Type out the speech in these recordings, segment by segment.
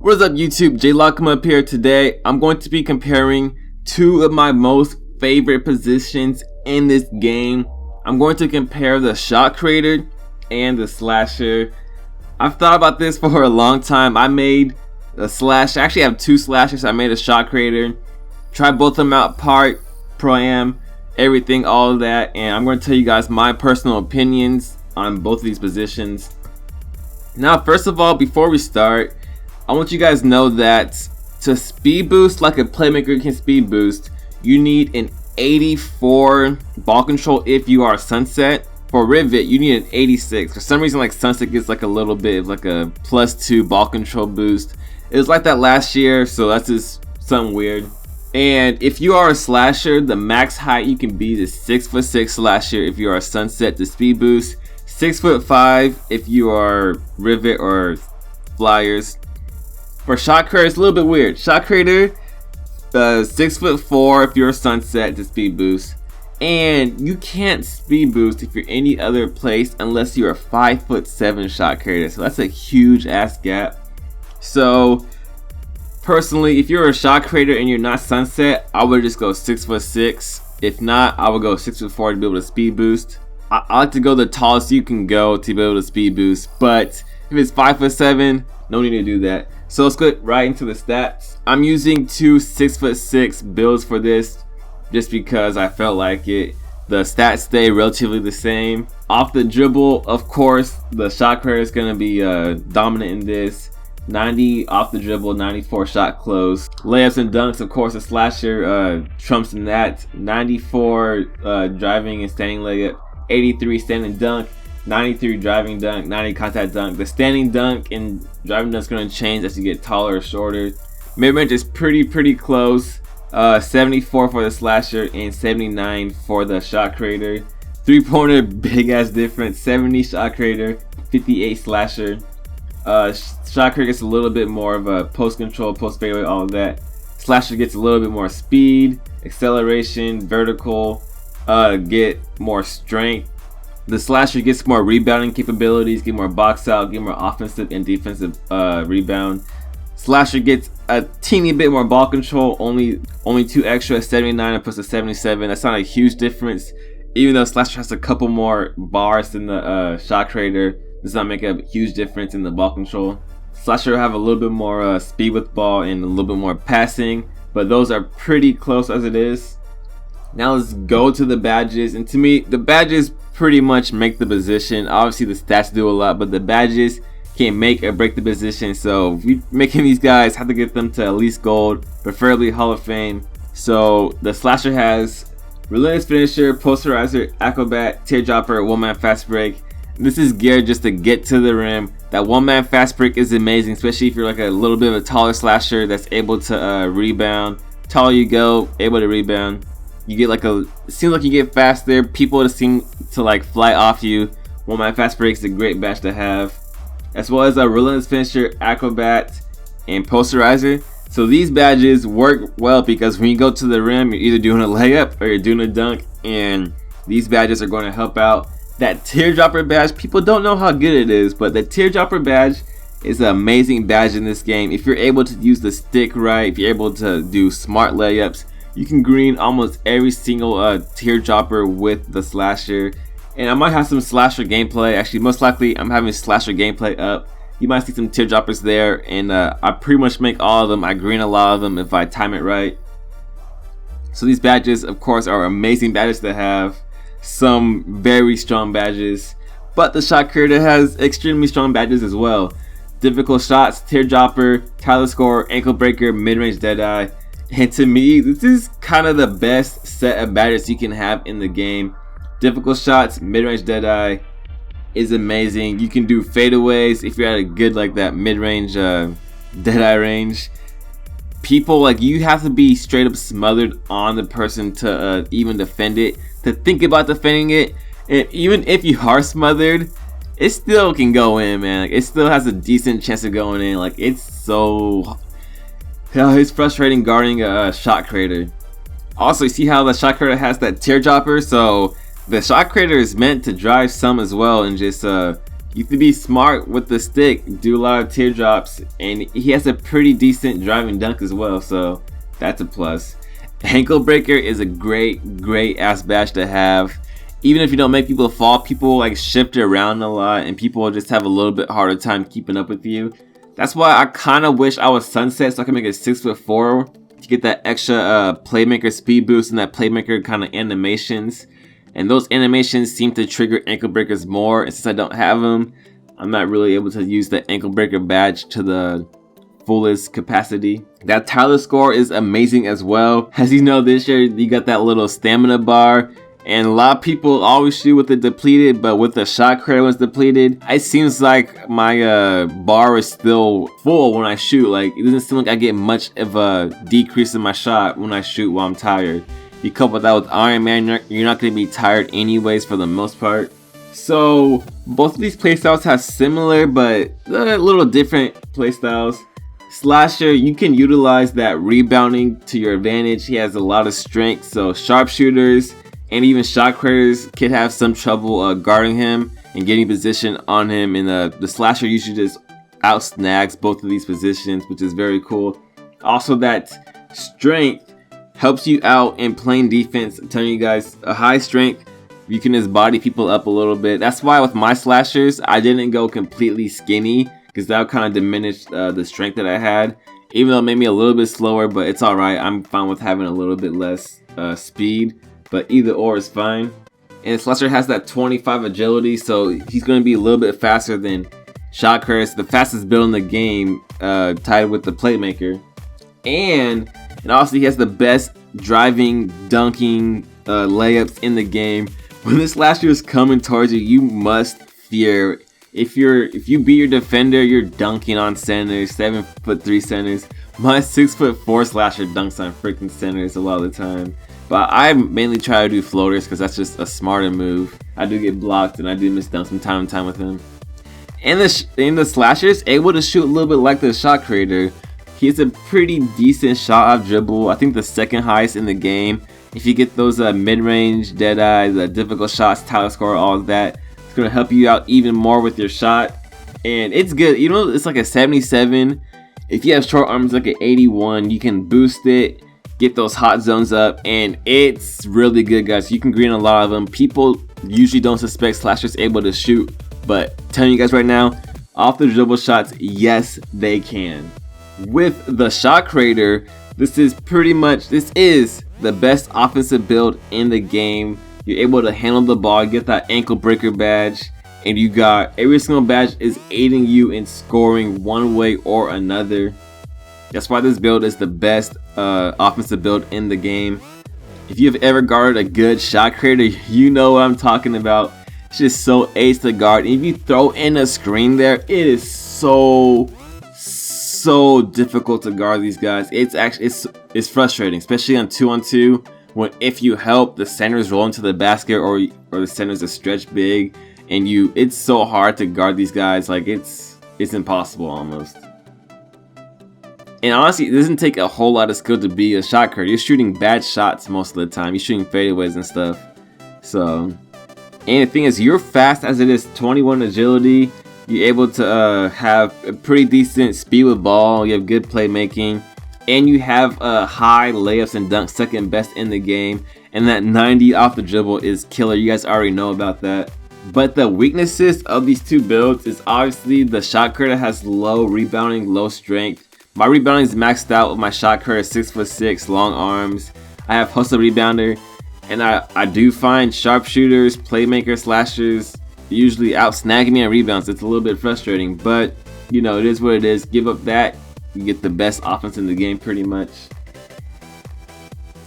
What is up YouTube, Jlockemup here. Today I'm going to be comparing two of my most favorite positions in this game. I'm going to compare the shot creator and the slasher. I've thought about this for a long time. I made a slash, I actually have two slashers. I made a shot creator, tried both of them out, part, pro-am, everything, all of that, and I'm going to tell you guys my personal opinions on both of these positions. Now first of all, before we start, I want you guys to know that to speed boost like a playmaker can speed boost, you need an 84 ball control if you are sunset. For rivet, you need an 86. For some reason, like sunset gets like a little bit of like a +2 ball control boost. It was like that last year, so that's just something weird. And if you are a slasher, the max height you can be is 6'6" slasher if you are a sunset to speed boost. 6'5" if you are rivet or flyers. For shot creator, it's a little bit weird. Shot creator, 6'4" if you're a sunset to speed boost, and you can't speed boost if you're any other place unless you're a 5'7" shot creator. So that's a huge ass gap. So personally, if you're a shot creator and you're not sunset, I would just go 6'6". If not, I would go 6'4" to be able to speed boost. I like to go the tallest you can go to be able to speed boost, but if it's 5'7", no need to do that. So let's get right into the stats. I'm using two 6'6" builds for this just because I felt like it. The stats stay relatively the same. Off the dribble, of course, the shot creator is going to be dominant in this. 90 off the dribble, 94 shot close. Layups and dunks, of course, a slasher trumps in that. 94 driving and standing layup, 83 standing dunk, 93 driving dunk, 90 contact dunk. The standing dunk and driving dunk is going to change as you get taller or shorter. Mid-range is pretty close. 74 for the slasher and 79 for the shot creator. Three-pointer, big ass difference. 70 shot creator, 58 slasher. Shot creator gets a little bit more of a post control, post fadeaway, all of that. Slasher gets a little bit more speed, acceleration, vertical, get more strength. The slasher gets more rebounding capabilities, get more box out, get more offensive and defensive rebound. Slasher gets a teeny bit more ball control, only 2 extra, 79 opposed to 77. That's not a huge difference. Even though slasher has a couple more bars than the shot creator, does not make a huge difference in the ball control. Slasher have a little bit more speed with ball and a little bit more passing, but those are pretty close as it is. Now let's go to the badges, and to me, the badges pretty much make the position. Obviously the stats do a lot, but the badges can make or break the position. So we making these guys have to get them to at least gold, preferably Hall of Fame. So the slasher has relentless finisher, posterizer, acrobat, teardropper, one-man fast break. This is geared just to get to the rim. That one-man fast break is amazing, especially if you're like a little bit of a taller slasher that's able to rebound. Taller you go, able to rebound. You get like it seems like you get faster. People just seem to like fly off you. One man fast break is a great badge to have, as well as a relentless finisher, acrobat, and posterizer. So these badges work well because when you go to the rim, you're either doing a layup or you're doing a dunk, and these badges are going to help out. That teardropper badge, people don't know how good it is, but the teardropper badge is an amazing badge in this game. If you're able to use the stick right, if you're able to do smart layups, you can green almost every single teardropper with the slasher. And I might have some slasher gameplay. Actually, most likely I'm having slasher gameplay up. You might see some teardroppers there, and I pretty much make all of them. I green a lot of them if I time it right. So these badges, of course, are amazing badges to have. Some very strong badges, but the shot creator has extremely strong badges as well. Difficult shots, teardropper, tireless score, ankle breaker, mid-range deadeye. And to me, this is kind of the best set of badges you can have in the game. Difficult shots, mid-range deadeye is amazing. You can do fadeaways if you're at a good like that mid-range deadeye range. People, like, you have to be straight up smothered on the person to even defend it, to think about defending it. And even if you are smothered, it still can go in, man. Like, it still has a decent chance of going in. Like, it's frustrating guarding a shot creator. Also, you see how the shot creator has that teardropper? So the shot creator is meant to drive some as well, and just You have to be smart with the stick, do a lot of teardrops, and he has a pretty decent driving dunk as well, so that's a plus. Ankle breaker is a great ass badge to have. Even if you don't make people fall, people like shift around a lot, and people will just have a little bit harder time keeping up with you. That's why I kind of wish I was sunset so I can make it 6'4" to get that extra playmaker speed boost and that playmaker kind of animations. And those animations seem to trigger ankle breakers more, and since I don't have them, I'm not really able to use the ankle breaker badge to the fullest capacity. That Tyler score is amazing as well. As you know, this year you got that little stamina bar, and a lot of people always shoot with it depleted, but with the shot creator when it's depleted, it seems like my bar is still full when I shoot. Like, it doesn't seem like I get much of a decrease in my shot when I shoot while I'm tired. You couple that with Iron Man, you're not going to be tired anyways for the most part. So both of these playstyles have similar but a little different playstyles. Slasher, you can utilize that rebounding to your advantage. He has a lot of strength, so sharpshooters and even shot creators could have some trouble guarding him and getting position on him. And the slasher usually just out snags both of these positions, which is very cool. Also, that strength helps you out in playing defense. I'm telling you guys, a high strength, you can just body people up a little bit. That's why with my slashers, I didn't go completely skinny, because that would kind of diminish the strength that I had. Even though it made me a little bit slower, but it's alright. I'm fine with having a little bit less speed, but either or is fine. And Slasher has that 25 agility, so he's going to be a little bit faster than Shot Creator, the fastest build in the game, tied with the Playmaker. And also he has the best driving, dunking, layups in the game. When the Slasher is coming towards you, you must fear. If you beat your defender, you're dunking on centers, 7'3" centers. My 6'4" Slasher dunks on freaking centers a lot of the time. But I mainly try to do floaters because that's just a smarter move. I do get blocked and I do miss dunks from time to time with him. And the Slasher is able to shoot a little bit like the Shot Creator. He has a pretty decent shot off dribble. I think the second highest in the game. If you get those mid-range, dead-eye, the difficult shots, Tyler score, all of that, it's going to help you out even more with your shot. And it's good. You know, it's like a 77. If you have short arms, like an 81, you can boost it, get those hot zones up, and it's really good, guys. You can green a lot of them. People usually don't suspect Slasher's able to shoot, but telling you guys right now, off the dribble shots, yes, they can. With the Shot Creator, this is the best offensive build in the game. You're able to handle the ball, get that ankle breaker badge, and you got every single badge is aiding you in scoring one way or another. That's why this build is the best offensive build in the game. If you've ever guarded a good Shot Creator, you know what I'm talking about. It's just so ace to guard. And if you throw in a screen there, it is so difficult to guard these guys. It's frustrating, especially on 2-on-2, when if you help the centers roll into the basket or the centers are stretched big, and it's so hard to guard these guys. Like it's impossible almost. And honestly, it doesn't take a whole lot of skill to be a shot creator. You're shooting bad shots most of the time. You're shooting fadeaways and stuff. So, and the thing is, you're fast as it is, 21 agility. You're able to have a pretty decent speed with ball. You have good playmaking, and you have high layups and dunks, second best in the game. And that 90 off the dribble is killer. You guys already know about that. But the weaknesses of these two builds is obviously the Shot Creator has low rebounding, low strength. My rebounding is maxed out with my Shot Creator, 6'6", long arms. I have hustle rebounder, and I do find sharpshooters, playmakers, slashers usually out snagging me on rebounds. It's a little bit frustrating, but you know, it is what it is. Give up that, you get the best offense in the game pretty much.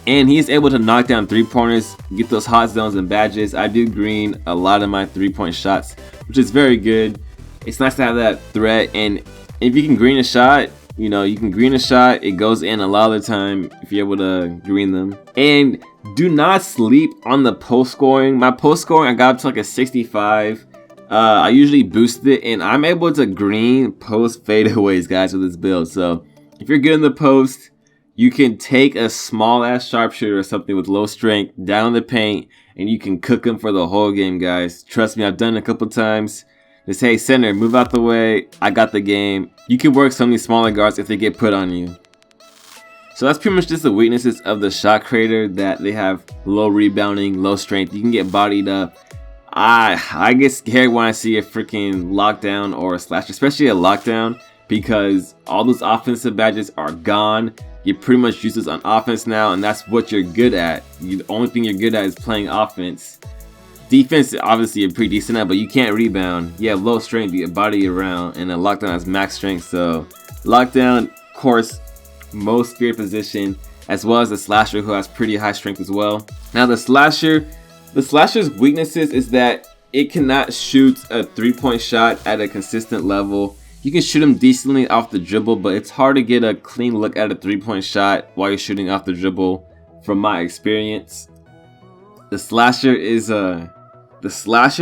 And he's able to knock down 3-pointers, get those hot zones and badges. I do green a lot of my 3-point shots, which is very good. It's nice to have that threat, and if you can green a shot, you know, you can green a shot, it goes in a lot of the time if you're able to green them. And do not sleep on the post scoring. My post scoring, I got up to like a 65. I usually boost it, and I'm able to green post fadeaways, guys, with this build. So if you're good in the post, you can take a small ass sharpshooter or something with low strength down the paint, and you can cook them for the whole game, guys. Trust me, I've done it a couple times. Just, hey, center, move out the way. I got the game. You can work some of these smaller guards if they get put on you. So that's pretty much just the weaknesses of the shot creator, that they have low rebounding, low strength. You can get bodied up. I get scared when I see a freaking lockdown or a slasher, especially a lockdown, because all those offensive badges are gone. You're pretty much useless on offense now, and that's what you're good at. The only thing you're good at is playing offense. Defense, obviously, you're pretty decent at, but you can't rebound. You have low strength, you get body around, and a lockdown has max strength. So lockdown, of course, most feared position, as well as the slasher, who has pretty high strength as well. Now the slasher's weaknesses is that it cannot shoot a 3-point shot at a consistent level. You can shoot them decently off the dribble, but it's hard to get a clean look at a 3-point shot while you're shooting off the dribble, from my experience. The slasher,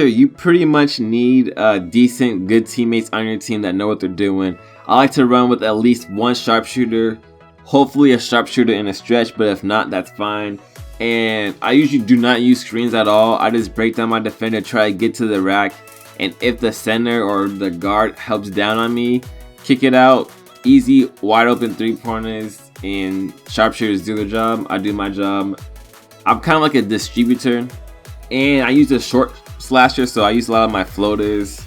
you pretty much need decent, good teammates on your team that know what they're doing. I like to run with at least one sharpshooter, hopefully a sharpshooter in a stretch, but if not, that's fine. And I usually do not use screens at all. I just break down my defender, try to get to the rack, and if the center or the guard helps down on me, kick it out. Easy, wide open 3-pointers, and sharpshooters do their job. I do my job. I'm kind of like a distributor, and I use a short slasher, so I use a lot of my floaters.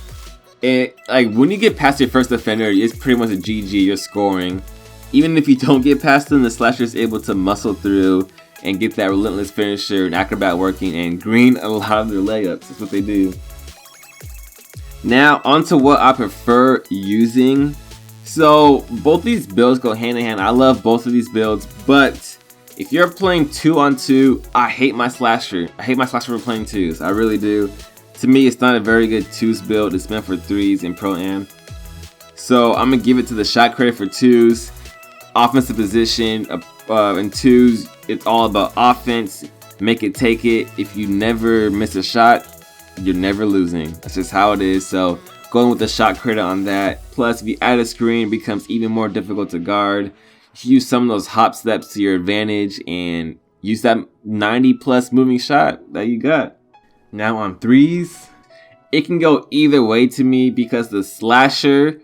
And like when you get past your first defender, it's pretty much a GG. You're scoring. Even if you don't get past them, the slasher is able to muscle through and get that relentless finisher and acrobat working and green a lot of their layups. That's what they do. Now onto what I prefer using. So both these builds go hand in hand. I love both of these builds, but if you're playing 2-on-2, I hate my slasher. I hate my slasher for playing 2s. I really do. To me, it's not a very good 2s build. It's meant for 3s in Pro-Am. So I'm gonna give it to the shot creator for 2s. Offensive position in 2s, it's all about offense. Make it, take it. If you never miss a shot, you're never losing. That's just how it is. So going with the shot creator on that. Plus, if you add a screen, it becomes even more difficult to guard. Use some of those hop steps to your advantage and use that 90+ moving shot that you got. Now on 3s, it can go either way to me, because the slasher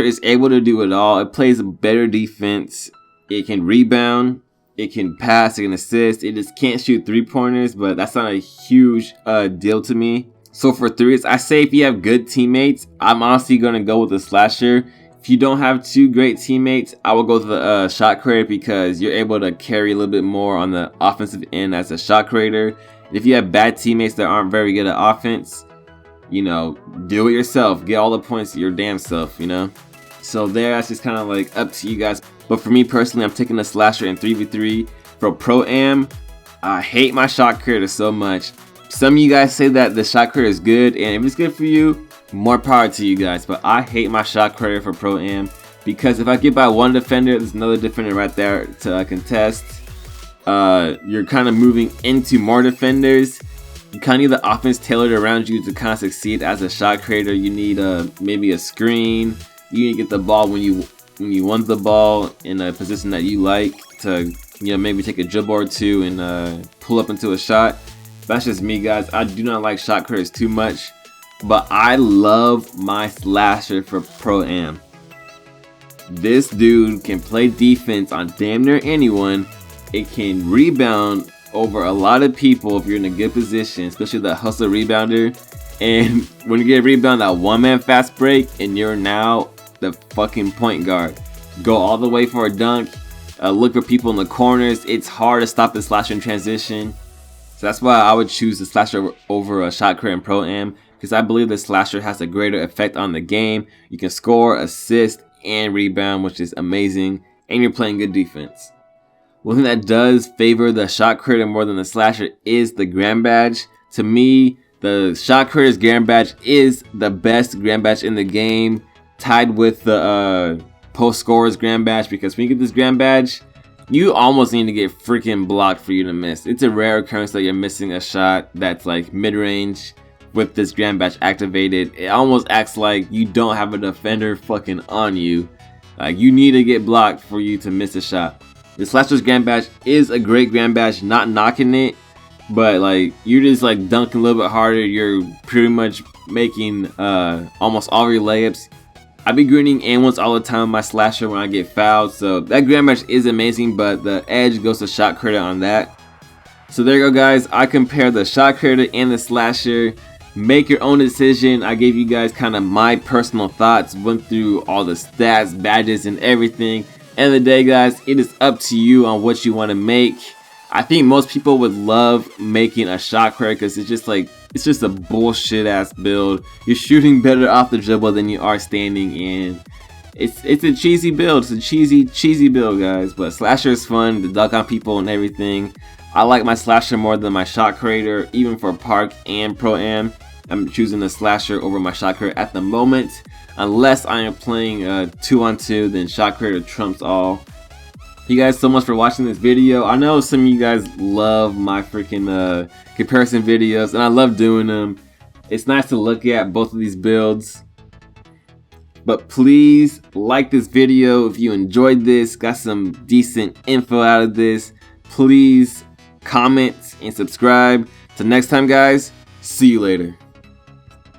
is able to do it all. It plays a better defense. It can rebound. It can pass. It can assist. It just can't shoot 3-pointers, but that's not a huge deal to me. So for 3s, I say if you have good teammates, I'm honestly going to go with the slasher. If you don't have 2 great teammates, I will go with the shot creator, because you're able to carry a little bit more on the offensive end as a shot creator. If you have bad teammates that aren't very good at offense, you know, do it yourself. Get all the points your damn self, you know? So that's just kind of like up to you guys. But for me personally, I'm taking the slasher in 3v3. For Pro-Am, I hate my shot creator so much. Some of you guys say that the shot creator is good, and if it's good for you, more power to you guys. But I hate my shot creator for Pro-Am, because if I get by one defender, there's another defender right there to contest. You're kind of moving into more defenders. You kind of need the offense tailored around you to kind of succeed as a shot creator. You need maybe a screen. You need to get the ball when you want the ball in a position that you like to, you know, maybe take a dribble or two and pull up into a shot. That's just me, guys. I do not like shot creators too much, but I love my slasher for Pro-Am. This dude can play defense on damn near anyone. It can rebound over a lot of people if you're in a good position, especially the hustle rebounder. And when you get a rebound, that one-man fast break, and you're now the fucking point guard. Go all the way for a dunk. Look for people in the corners. It's hard to stop the slasher in transition. So that's why I would choose the slasher over a shot creator in Pro-Am, because I believe the slasher has a greater effect on the game. You can score, assist, and rebound, which is amazing, and you're playing good defense. One thing that does favor the shot creator more than the slasher is the gram badge. To me, the shot creator's gram badge is the best gram badge in the game, tied with the post scorer's gram badge, because when you get this gram badge, you almost need to get freaking blocked for you to miss. It's a rare occurrence that you're missing a shot that's like mid-range with this gram badge activated. It almost acts like you don't have a defender fucking on you. Like, you need to get blocked for you to miss a shot. The slasher's gram badge is a great gram badge, not knocking it, but like, you're just like dunking a little bit harder. You're pretty much making almost all of your layups. I be greening and ones all the time with my slasher when I get fouled, so that grab match is amazing, but the edge goes to shot credit on that. So there you go, guys. I compared the shot credit and the slasher. Make your own decision. I gave you guys kind of my personal thoughts, went through all the stats, badges, and everything. End of the day, guys, it is up to you on what you want to make. I think most people would love making a shot credit because it's just like, it's just a bullshit ass build. You're shooting better off the dribble than you are standing in. It's a cheesy build. It's a cheesy build, guys. But slasher is fun to duck on people and everything. I like my slasher more than my shot creator, even for park and pro-am. I'm choosing the slasher over my shot creator at the moment. Unless I am playing 2-on-2, then shot creator trumps all. Thank you guys so much for watching this video. I know some of you guys love my freaking comparison videos, and I love doing them. It's nice to look at both of these builds. But please like this video if you enjoyed this, got some decent info out of this. Please comment and subscribe. Till next time, guys, see you later.